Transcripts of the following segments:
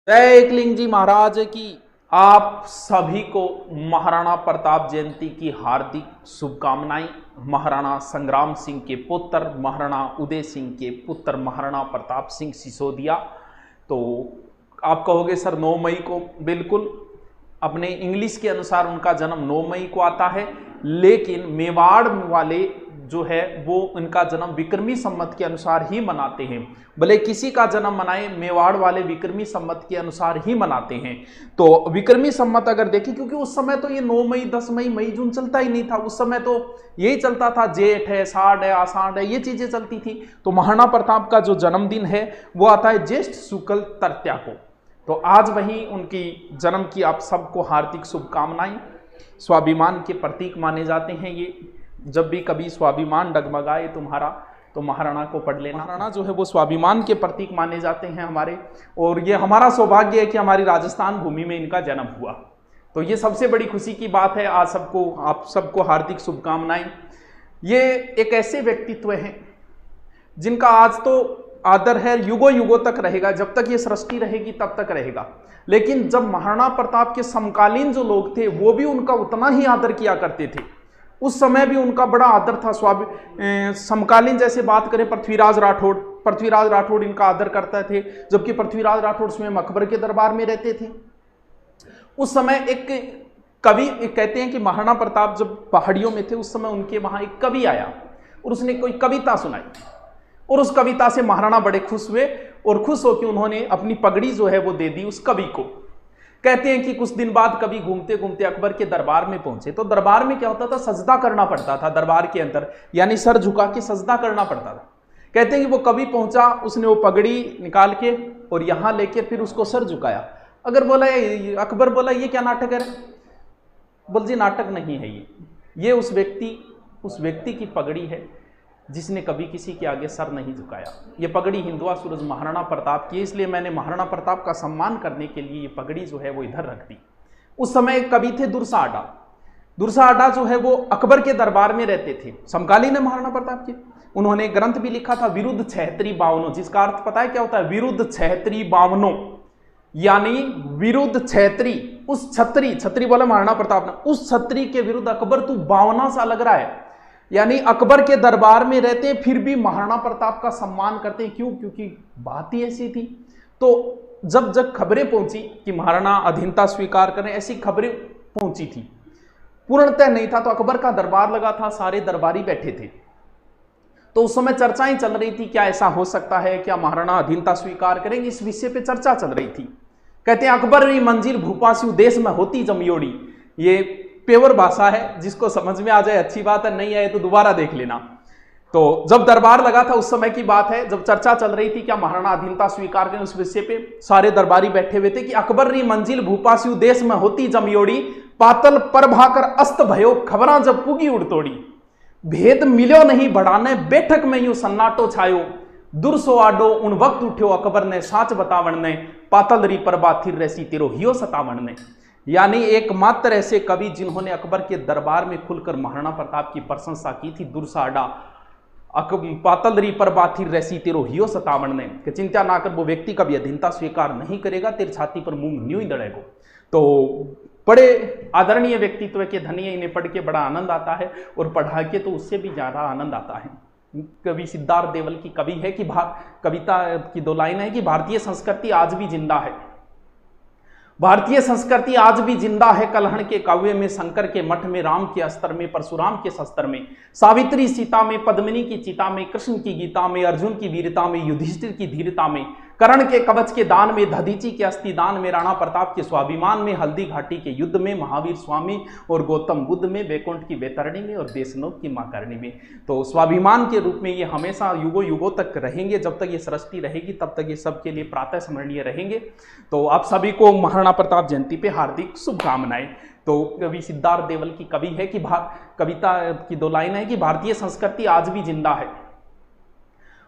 जय एकलिंग जी महाराज की। आप सभी को महाराणा प्रताप जयंती की हार्दिक शुभकामनाएं। महाराणा संग्राम सिंह के पुत्र, महाराणा उदय सिंह के पुत्र, महाराणा प्रताप सिंह सिसोदिया। तो आप कहोगे सर 9 मई को, बिल्कुल अपने इंग्लिश के अनुसार उनका जन्म 9 मई को आता है, लेकिन मेवाड़ वाले जो है वो इनका जन्म विक्रमी संवत के अनुसार ही मनाते हैं। भले किसी का जन्म मनाए, मेवाड़ वाले विक्रमी संवत के अनुसार ही मनाते हैं। तो विक्रमी संवत अगर देखें, क्योंकि उस समय तो ये 9 मई 10 मई मई जून चलता ही नहीं था, उस समय तो यही चलता था, जेठ है, साढ़ है, आषाढ़ है, ये चीजें चलती थी। तो महाराणा प्रताप का जो जन्मदिन है वो आता है ज्येष्ठ शुक्ल तृतीया को। तो आज वही उनकी जन्म की आप सबको हार्दिक शुभकामनाएं। स्वाभिमान के प्रतीक माने जाते हैं ये। जब भी कभी स्वाभिमान डगमगाए तुम्हारा तो महाराणा को पढ़ लेना। महाराणा जो है वो स्वाभिमान के प्रतीक माने जाते हैं हमारे, और ये हमारा सौभाग्य है कि हमारी राजस्थान भूमि में इनका जन्म हुआ। तो ये सबसे बड़ी खुशी की बात है। आज सबको, आप सबको हार्दिक शुभकामनाएं। ये एक ऐसे व्यक्तित्व हैं जिनका आज तो आदर है, युगों युगों तक रहेगा, जब तक ये सृष्टि रहेगी तब तक रहेगा। लेकिन जब महाराणा प्रताप के समकालीन जो लोग थे वो भी उनका उतना ही आदर किया करते थे। उस समय भी उनका बड़ा आदर था। समकालीन जैसे बात करें, पृथ्वीराज राठौड़ इनका आदर करते थे, जबकि पृथ्वीराज राठौड़ स्वयं अकबर के दरबार में रहते थे। उस समय एक कवि, कहते हैं कि महाराणा प्रताप जब पहाड़ियों में थे उस समय उनके वहां एक कवि आया और उसने कोई कविता सुनाई, और उस कविता से महाराणा बड़े खुश हुए, और खुश होकर उन्होंने अपनी पगड़ी जो है वो दे दी उस कवि को। कहते हैं कि कुछ दिन बाद कभी घूमते घूमते अकबर के दरबार में पहुंचे, तो दरबार में क्या होता था, सजदा करना पड़ता था दरबार के अंदर, यानी सर झुका के सजदा करना पड़ता था। कहते हैं कि वो कवि पहुंचा, उसने वो पगड़ी निकाल के और यहां लेके फिर उसको सर झुकाया। अकबर बोला ये क्या नाटक है? बोल जी नाटक नहीं है, ये उस व्यक्ति की पगड़ी है जिसने कभी किसी के आगे सर नहीं झुकाया। ये पगड़ी हिंदुआ सूरज महाराणा प्रताप की, इसलिए मैंने महाराणा प्रताप का सम्मान करने के लिए ये पगड़ी जो है वो इधर रख दी। उस समय कवि थे दुरसा आडा जो है वो अकबर के दरबार में रहते थे, समकालीन है महाराणा प्रताप के। उन्होंने ग्रंथ भी लिखा था विरुद्ध 7652, जिसका अर्थ पता है क्या होता है? विरुद्ध 7652, यानी विरुद्ध छत्री, उस छत्री बोला महाराणा प्रताप ने, उस छत्री के विरुद्ध अकबर तू 52 सा लग रहा है। यानी अकबर के दरबार में रहते हैं फिर भी महाराणा प्रताप का सम्मान करते हैं। क्यों? क्योंकि बात ही ऐसी थी। तो जब खबरें पहुंची कि महाराणा अधीनता स्वीकार करें, ऐसी खबरें पहुंची थी, पूर्णतः नहीं था, तो अकबर का दरबार लगा था, सारे दरबारी बैठे थे। तो उस समय चर्चाएं चल रही थी, क्या ऐसा हो सकता है, क्या महाराणा अधीनता स्वीकार करेंगे, इस विषय पे चर्चा चल रही थी। कहते हैं अकबर री मंजिल भूपास्यु देश में होती जमयोड़ी। ये पेवर भाषा है, जिसको समझ में आ जाए अच्छी बात है, नहीं आए तो दोबारा देख लेना। तो जब दरबार लगा था उस समय की बात है, जब चर्चा चल रही थी क्या महाराणा अधीनता स्वीकार करें, उस विषय पे सारे दरबारी बैठे हुए थे कि अकबर री मंजिल भूपास्यु देश में होती जमयोड़ी, पातल पर भाकर अस्त भयो खबरां जब पुगी उड़तोड़ी। भेद मिलो नहीं बढ़ाने बैठक में यूं सन्नाटो छायो, दुरसो आडो उन वक्त उठ्यो अकबर ने साच बतावण ने, पातल री पर बाथिर रैसी तेरो हियो सतावण ने। यानी एकमात्र ऐसे कवि जिन्होंने अकबर के दरबार में खुलकर महाराणा प्रताप की प्रशंसा की थी, दुरसाडा, पातल री पर बाथिर रैसी तेरो हियो सतावण ने, कि चिंता ना कर, वो व्यक्ति कभी अधीनता स्वीकार नहीं करेगा, तेरी छाती पर मूंग न्यू ही दड़ेगो। तो बड़े आदरणीय व्यक्तित्व के धनी, इन्हें पढ़ के बड़ा आनंद आता है, और पढ़ा के तो उससे भी ज्यादा आनंद आता है। कवि सिद्धार्थ देवल की कवि है कि कविता की 2 लाइन है कि भारतीय संस्कृति आज भी जिंदा है, भारतीय संस्कृति आज भी जिंदा है, कलहण के काव्य में, शंकर के मठ में, राम के अस्त्र में, परशुराम के शस्त्र में, सावित्री सीता में, पद्मिनी की चिता में, कृष्ण की गीता में, अर्जुन की वीरता में, युधिष्ठिर की धीरता में, कर्ण के कवच के दान में, दधीची के अस्थि दान में, राणा प्रताप के स्वाभिमान में, हल्दी घाटी के युद्ध में, महावीर स्वामी और गौतम बुद्ध में, वैकुंठ की वैतरणी में और देशनोक की मां करणी में। तो स्वाभिमान के रूप में ये हमेशा युगों युगों तक रहेंगे, जब तक ये सृष्टि रहेगी तब तक ये सबके लिए प्रातः स्मरणीय रहेंगे। तो आप सभी को महाराणा प्रताप जयंती पे हार्दिक शुभकामनाएं। तो कवि सिद्धार्थ देवल की कवि है कि कविता की 2 लाइन है कि भारतीय संस्कृति आज भी जिंदा है,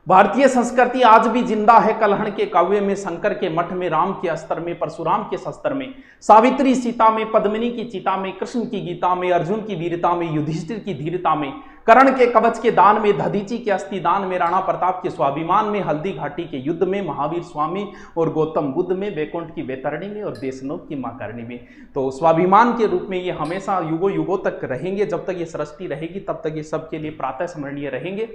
भारतीय संस्कृति आज भी जिंदा है, कलहण के काव्य में, शंकर के मठ में, राम के अस्त्र में, परशुराम के शस्त्र में, सावित्री सीता में, पद्मिनी की चिता में, कृष्ण की गीता में, अर्जुन की वीरता में, युधिष्ठिर की धीरता में, कर्ण के कवच के दान में, दधीची के अस्थि दान में, राणा प्रताप के स्वाभिमान में, हल्दी घाटी के युद्ध में, महावीर स्वामी और गौतम बुद्ध में, बैकुंठ की बैतरणी में और देशनोक की मां करणी में। तो स्वाभिमान के रूप में ये हमेशा युगों युगों तक रहेंगे, जब तक ये सृष्टि रहेगी तब तक ये सबके लिए प्रातः स्मरणीय रहेंगे।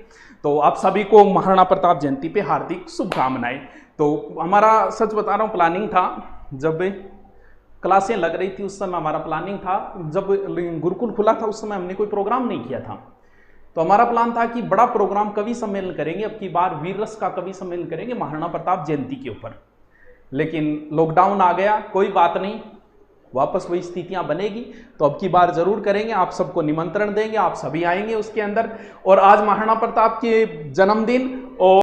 तो आप सभी को महाराणा प्रताप जयंती पे हार्दिक शुभकामनाएं। तो हमारा सच बता रहा हूँ प्लानिंग था, जब क्लासें लग रही थी उस समय हमारा प्लानिंग था, जब गुरुकुल खुला था उस समय हमने कोई प्रोग्राम नहीं किया था। तो हमारा प्लान था कि बड़ा प्रोग्राम कवि सम्मेलन करेंगे, अब की बार वीर रस का कवि सम्मेलन करेंगे महाराणा प्रताप जयंती के ऊपर। लेकिन लॉकडाउन आ गया, कोई बात नहीं, वापस वही स्थितियां बनेगी, तो अब की बार जरूर करेंगे। आप सबको निमंत्रण देंगे, आप सभी आएंगे उसके अंदर। और आज महाराणा प्रताप के जन्मदिन